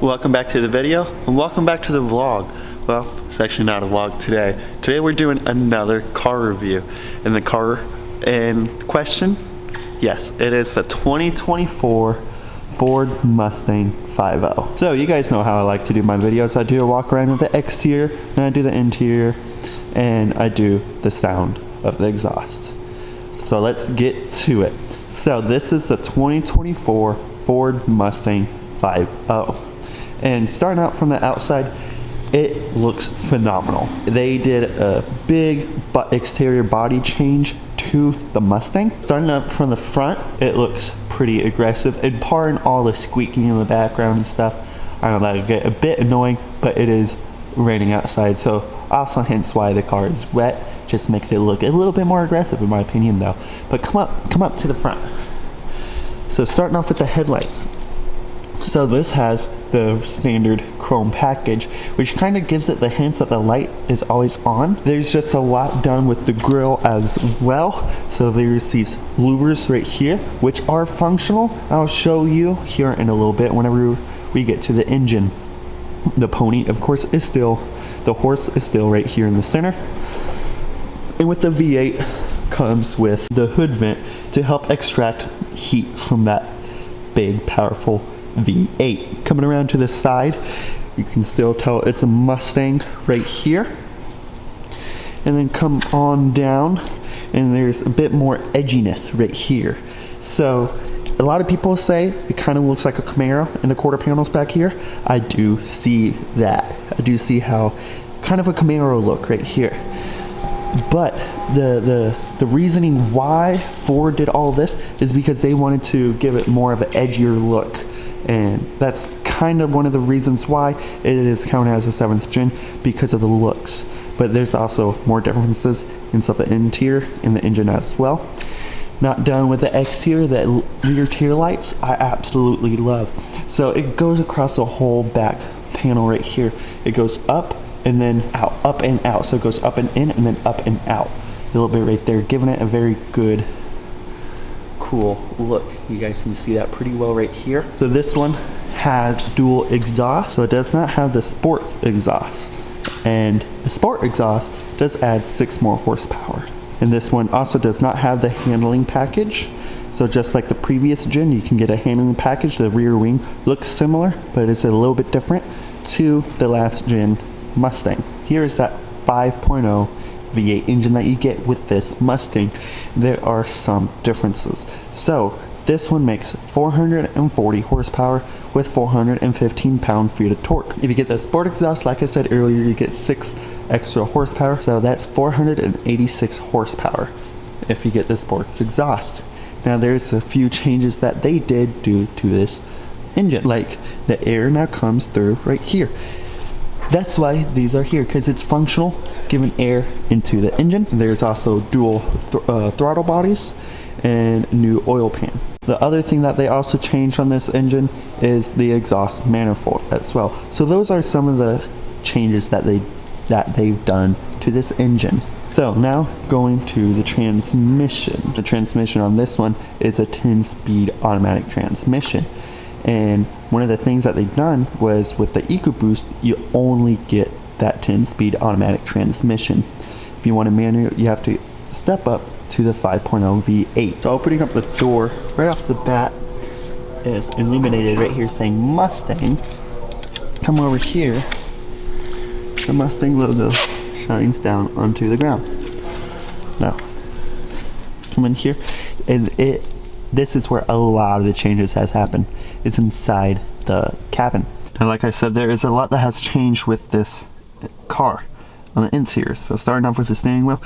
Welcome back to the video, and welcome back to the vlog. Well, it's actually not a vlog today. Today we're doing another car review. And the car in question, yes, it is the 2024 Ford Mustang 5.0. So you guys know how I like to do my videos. I do a walk around with the exterior, and I do the interior, and I do the sound of the exhaust. So let's get to it. So this is the 2024 Ford Mustang 5.0. And starting out from the outside, it looks phenomenal. They did a big exterior body change to the Mustang. Starting up from the front, it looks pretty aggressive, and pardon all the squeaking in the background and stuff. I know that would get a bit annoying, but it is raining outside, so also hence why the car is wet. Just makes it look a little bit more aggressive in my opinion though. But come up to the front. So starting off with the headlights. So this has the standard chrome package, which kind of gives it the hints that the light is always on. There's just a lot done with the grille as well. So there's these louvers right here, which are functional. I'll show you here in a little bit whenever we get to the engine. The pony, of course, is still, the horse is still right here in the center. And with the V8 comes with the hood vent to help extract heat from that big, powerful V8. Coming around to the side, you can still tell it's a Mustang right here. And then come on down, and there's a bit more edginess right here. So a lot of people say it kind of looks like a Camaro in the quarter panels back here. I do see that. I do see how kind of a Camaro look right here. But the reasoning why Ford did all this is because they wanted to give it more of an edgier look. And that's kind of one of the reasons why it is counted as a 7th gen, because of the looks. But there's also more differences inside the interior and the engine as well. Not done with the exterior, the rear tail lights I absolutely love. So it goes across the whole back panel right here. It goes up and then out, up and out. So it goes up and in and then up and out. A little bit right there, giving it a very good, cool look. You guys can see that pretty well right here. So this one has dual exhaust, so it does not have the sports exhaust. And the sport exhaust does add 6 more horsepower. And this one also does not have the handling package. So just like the previous gen, you can get a handling package. The rear wing looks similar, but it's a little bit different to the last gen Mustang. Here is that 5.0 V8 engine that you get with this Mustang. There are some differences. So this one makes 440 horsepower with 415 pound-feet of torque. If you get the sport exhaust, like I said earlier, you get 6 extra horsepower, so that's 486 horsepower if you get the sports exhaust. Now there's a few changes that they did do to this engine, like the air now comes through right here. That's why these are here, because it's functional, giving air into the engine. There's also dual throttle bodies and new oil pan. The other thing that they also changed on this engine is the exhaust manifold as well. So those are some of the changes that they've done to this engine. So now going to the transmission. The transmission on this one is a 10-speed automatic transmission. And one of the things that they've done was with the EcoBoost, you only get that 10-speed automatic transmission. If you want a manual, you have to step up to the 5.0 V8. So opening up the door right off the bat is illuminated right here saying Mustang. Come over here, the Mustang logo shines down onto the ground. Now, come in here, and this is where a lot of the changes has happened. It's inside the cabin. And like I said, there is a lot that has changed with this car on the interior. So starting off with the steering wheel,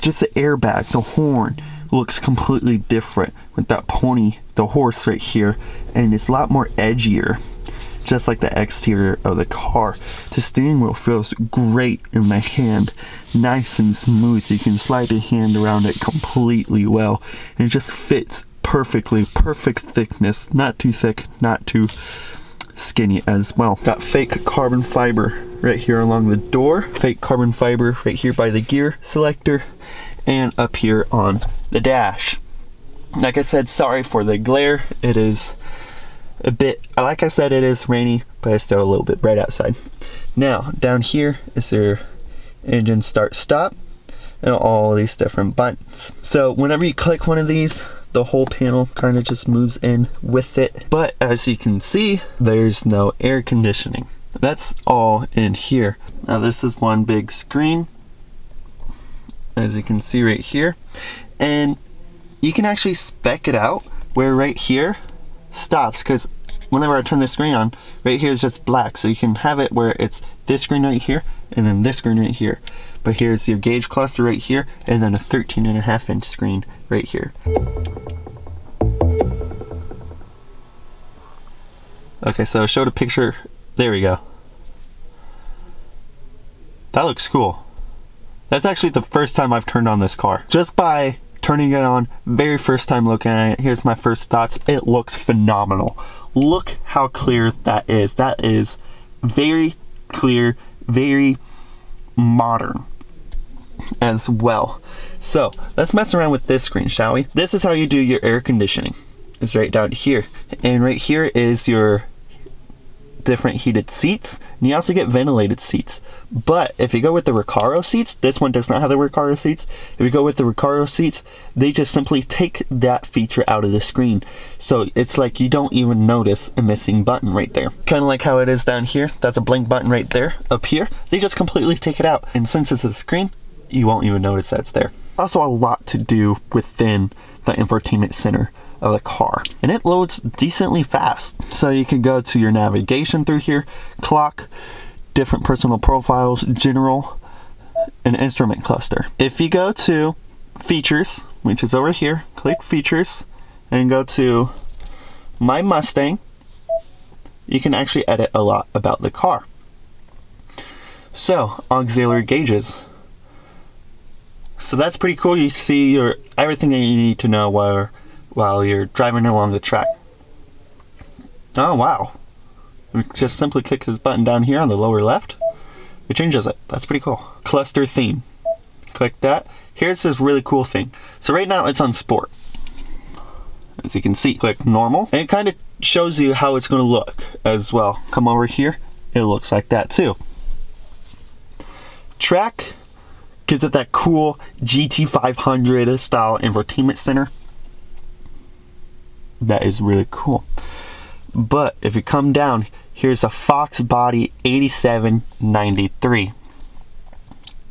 just the airbag, the horn looks completely different with that pony, the horse right here, and it's a lot more edgier, just like the exterior of the car. The steering wheel feels great in the hand, nice and smooth. You can slide your hand around it completely well, and it just fits perfectly, perfect thickness, not too thick, not too skinny as well. Got fake carbon fiber right here along the door, fake carbon fiber right here by the gear selector, and up here on the dash. Like I said, sorry for the glare. It is a bit, like I said, it is rainy, but it's still a little bit bright outside. Now, down here is your engine start stop and all these different buttons. So whenever you click one of these, the whole panel kind of just moves in with it. But as you can see, there's no air conditioning. That's all in here. Now this is one big screen, as you can see right here. And you can actually spec it out where right here stops, because whenever I turn the screen on, right here is just black. So you can have it where it's this screen right here and then this screen right here. But here's your gauge cluster right here and then a 13.5-inch screen right here. Okay, so I showed a picture. There we go. That looks cool. That's actually the first time I've turned on this car. Just by turning it on, very first time looking at it, here's my first thoughts. It looks phenomenal. Look how clear that is. That is very clear, very modern as well. So let's mess around with this screen, shall we? This is how you do your air conditioning. It's right down here. And right here is your different heated seats, and you also get ventilated seats. But if you go with the Recaro seats, this one does not have the Recaro seats. If you go with the Recaro seats, they just simply take that feature out of the screen, so it's like you don't even notice a missing button right there. Kind of like how it is down here. That's a blank button right there. Up here, they just completely take it out, and since it's a screen, you won't even notice that's there. Also a lot to do within the infotainment center of the car, and it loads decently fast. So you can go to your navigation through here, clock, different personal profiles, general, and instrument cluster. If you go to features, which is over here, click features and go to my Mustang, you can actually edit a lot about the car. So auxiliary gauges. So that's pretty cool. You see your everything that you need to know while you're driving along the track. Oh wow. We just simply click this button down here on the lower left. It changes it. That's pretty cool. Cluster theme. Click that. Here's this really cool thing. So right now it's on sport. As you can see, click normal, and it kind of shows you how it's going to look as well. Come over here, it looks like that too. Track gives it that cool GT500 style infotainment center. That is really cool. But if you come down, here's a Fox Body 8793.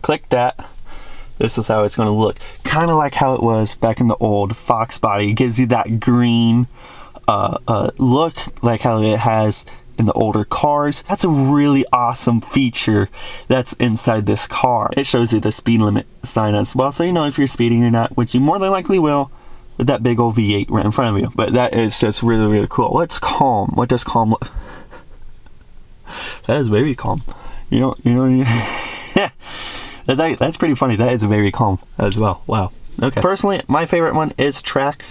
Click that. This is how it's going to look. Kind of like how it was back in the old Fox Body. It gives you that green look, like how it has in the older cars. That's a really awesome feature that's inside this car. It shows you the speed limit sign as well, so you know if you're speeding or not, which you more than likely will with that big old V8 right in front of you. But that is just really, really cool. What's calm? What does calm look? That is very calm. You know that's pretty funny. That is very calm as well. Wow. Okay. Personally, my favorite one is track.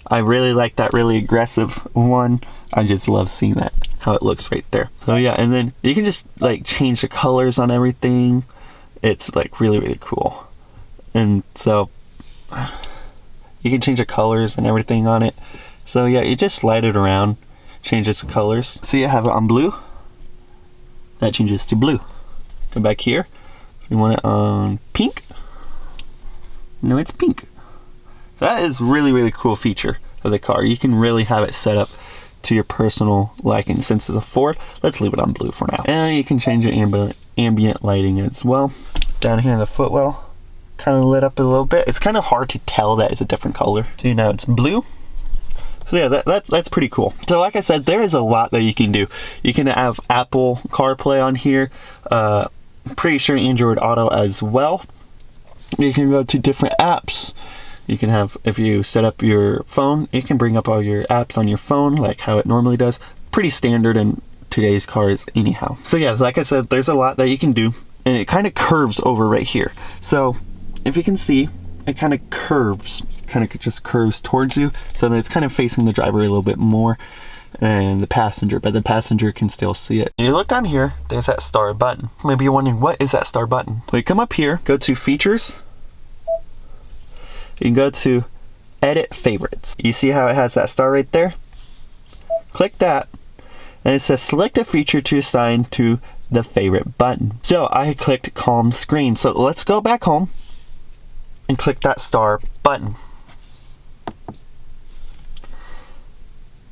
I really like that really aggressive one. I just love seeing that, how it looks right there. So yeah, and then you can just like change the colors on everything. It's like really, really cool. And so you can change the colors and everything on it. So yeah, you just slide it around, changes the colors. See, I have it on blue. That changes to blue. Go back here. If you want it on pink, no, it's pink. So that is really, really cool feature of the car. You can really have it set up to your personal liking. Since it's a Ford, let's leave it on blue for now. And you can change your ambient lighting as well. Down here in the footwell, kind of lit up a little bit. It's kind of hard to tell that it's a different color. So now it's blue. So yeah, that's pretty cool. So like I said, there is a lot that you can do. You can have Apple CarPlay on here. Pretty sure Android Auto as well. You can go to different apps. You can have, if you set up your phone, it can bring up all your apps on your phone like how it normally does. Pretty standard in today's cars anyhow. So yeah, like I said, there's a lot that you can do, and it kind of curves over right here. So if you can see, it kind of curves, just curves towards you. So that it's kind of facing the driver a little bit more and the passenger, but the passenger can still see it. And you look down here, there's that star button. Maybe you're wondering, what is that star button? So you come up here, go to features. You can go to edit favorites. You see how it has that star right there? click that, and it says select a feature to assign to the favorite button. So I clicked calm screen. So let's go back home and click that star button.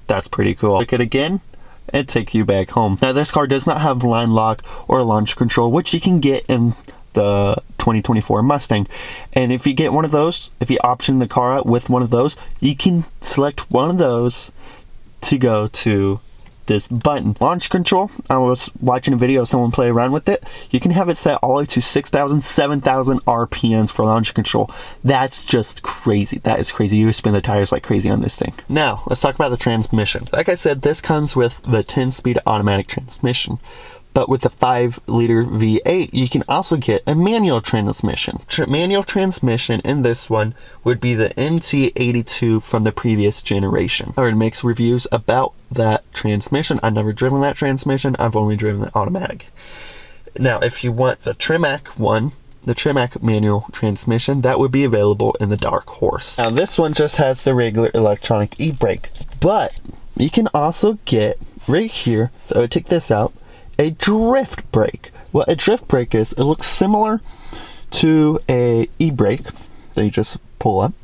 That's pretty cool. Click it again and take you back home. Now this car does not have line lock or launch control, which you can get in the 2024 Mustang. And if you get one of those, if you option the car out with one of those, you can select one of those to go to this button. Launch control, I was watching a video of someone play around with it. You can have it set all the way to 6,000, 7,000 RPMs for launch control. That's just crazy. That is crazy. You spin the tires like crazy on this thing. Now, let's talk about the transmission. Like I said, this comes with the 10-speed automatic transmission. But with the 5-liter V8, you can also get a manual transmission. Manual transmission in this one would be the MT82 from the previous generation. I already makes reviews about that transmission. I've never driven that transmission. I've only driven the automatic. Now, if you want the Tremac one, the Tremac manual transmission, that would be available in the Dark Horse. Now, this one just has the regular electronic e-brake. But you can also get right here, so I would take this out, a drift brake. What a drift brake is, it looks similar to a e-brake that you just pull up,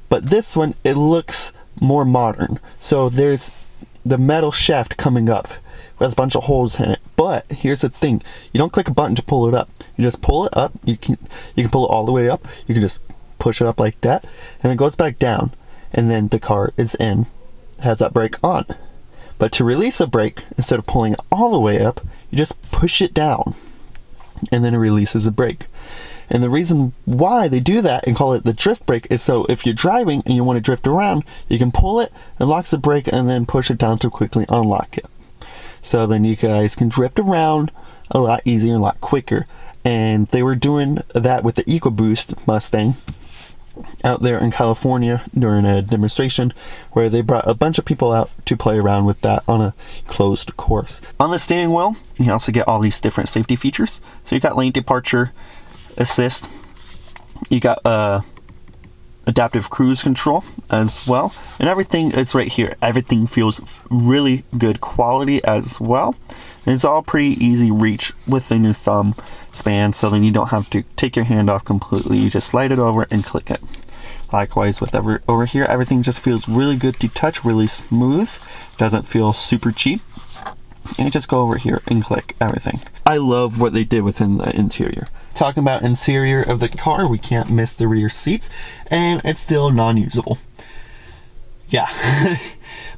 but this one, it looks more modern. So there's the metal shaft coming up with a bunch of holes in it. But here's the thing, you don't click a button to pull it up. You just pull it up. You can pull it all the way up. You can just push it up like that, and it goes back down, and then the car is in, has that brake on. But to release a brake, instead of pulling it all the way up, you just push it down, and then it releases a brake. And the reason why they do that and call it the drift brake is so if you're driving and you want to drift around, you can pull it, it locks the brake, and then push it down to quickly unlock it. So then you guys can drift around a lot easier and a lot quicker. And they were doing that with the EcoBoost Mustang out there in California during a demonstration where they brought a bunch of people out to play around with that on a closed course. On the steering wheel, you also get all these different safety features. So you got lane departure assist, you got adaptive cruise control as well, and everything is right here. Everything feels really good quality as well, and it's all pretty easy reach within your thumb span, so then you don't have to take your hand off completely. You just slide it over and click it. Likewise with over here, everything just feels really good to touch, really smooth, doesn't feel super cheap. And you just go over here and click everything. I love what they did within the interior. Talking about interior of the car, we can't miss the rear seats, and it's still non-usable. Yeah.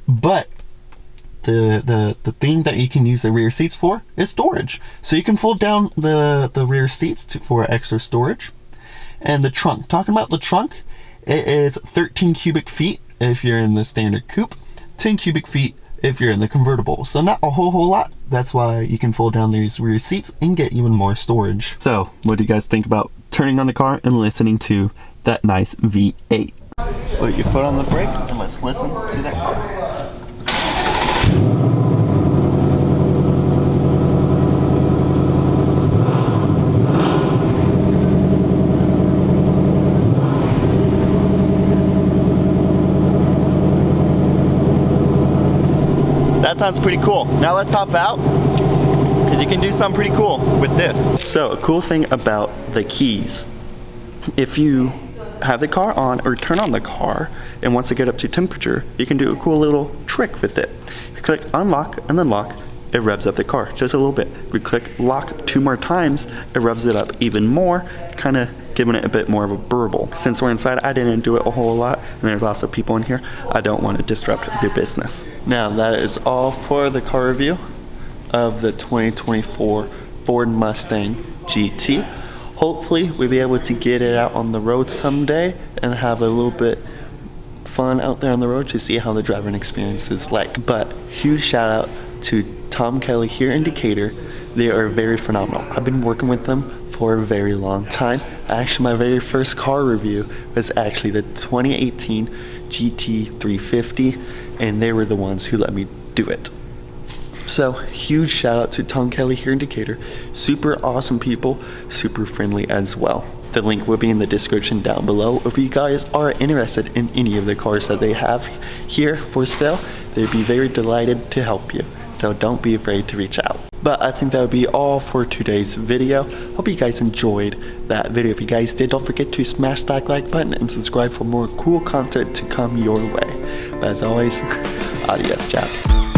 But the thing that you can use the rear seats for is storage. So you can fold down the rear seats for extra storage. And the trunk, talking about the trunk, it is 13 cubic feet if you're in the standard coupe, 10 cubic feet if you're in the convertible. So not a whole lot. That's why you can fold down these rear seats and get even more storage. So what do you guys think about turning on the car and listening to that nice V8? Put your foot on the brake and let's listen to that car. That sounds pretty cool. Now let's hop out, because you can do something pretty cool with this. So a cool thing about the keys, if you have the car on or turn on the car and wants to get up to temperature, you can do a cool little trick with it. You click unlock and then lock, it revs up the car just a little bit. If you click lock 2 more times, it revs it up even more, kind of giving it a bit more of a burble. Since we're inside, I didn't do it a whole lot, and there's lots of people in here. I don't want to disrupt their business. Now that is all for the car review of the 2024 Ford Mustang GT. Hopefully we'll be able to get it out on the road someday and have a little bit fun out there on the road to see how the driving experience is like. But huge shout out to Tom Kelly here in Decatur. They are very phenomenal. I've been working with them for a very long time. Actually, my very first car review was actually the 2018 GT 350, and they were the ones who let me do it. So huge shout out to Tom Kelly here in Decatur. Super awesome people, super friendly as well. The link will be in the description down below. If you guys are interested in any of the cars that they have here for sale, they'd be very delighted to help you. So don't be afraid to reach out. But I think that would be all for today's video. Hope you guys enjoyed that video. If you guys did, don't forget to smash that like button and subscribe for more cool content to come your way. But as always, adios chaps.